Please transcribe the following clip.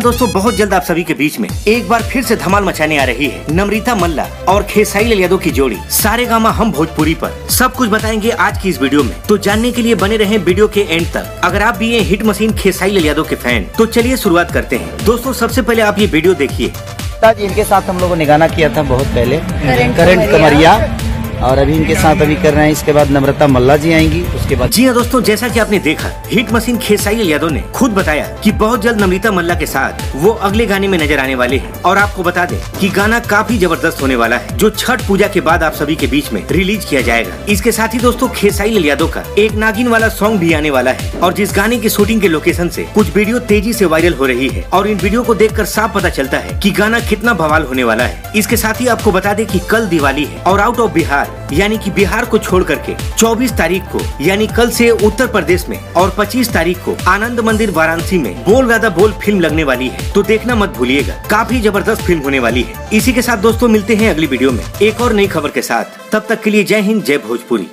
दोस्तों, बहुत जल्द आप सभी के बीच में एक बार फिर से धमाल मचाने आ रही है नम्रता मल्ला और खेसारी लाल यादव की जोड़ी सारेगामा हम भोजपुरी पर। सब कुछ बताएंगे आज की इस वीडियो में, तो जानने के लिए बने रहें वीडियो के एंड तक। अगर आप भी ये हिट मशीन खेसारी लाल यादव के फैन, तो चलिए शुरुआत करते हैं। दोस्तों, सबसे पहले आप ये वीडियो देखिए। इनके साथ हम लोगों ने गाना किया था बहुत पहले, करंट कमरिया, और अभी इनके साथ अभी कर रहे हैं। इसके बाद नम्रता मल्ला जी आएंगी, उसके बाद। जी हाँ दोस्तों, जैसा कि आपने देखा, हिट मशीन खेसारी लाल यादव ने खुद बताया कि बहुत जल्द नम्रता मल्ला के साथ वो अगले गाने में नजर आने वाले हैं। और आपको बता दें कि गाना काफी जबरदस्त होने वाला है, जो छठ पूजा के बाद आप सभी के बीच में रिलीज किया जाएगा। इसके साथ ही दोस्तों, खेसारी लाल यादव का एक नागिन वाला सॉन्ग भी आने वाला है, और जिस गाने की शूटिंग के लोकेशन से कुछ वीडियो तेजी से वायरल हो रही है, और इन वीडियो को देखकर साफ पता चलता है कि गाना कितना बवाल होने वाला है। इसके साथ ही आपको बता दें कि कल दिवाली है, और आउट ऑफ बिहार यानी कि बिहार को छोड़ करके 24 तारीख को यानी कल से उत्तर प्रदेश में, और 25 तारीख को आनंद मंदिर वाराणसी में बोल राधा बोल फिल्म लगने वाली है। तो देखना मत भूलिएगा, काफी जबरदस्त फिल्म होने वाली है। इसी के साथ दोस्तों, मिलते हैं अगली वीडियो में एक और नई खबर के साथ। तब तक के लिए जय हिंद, जय भोजपुरी।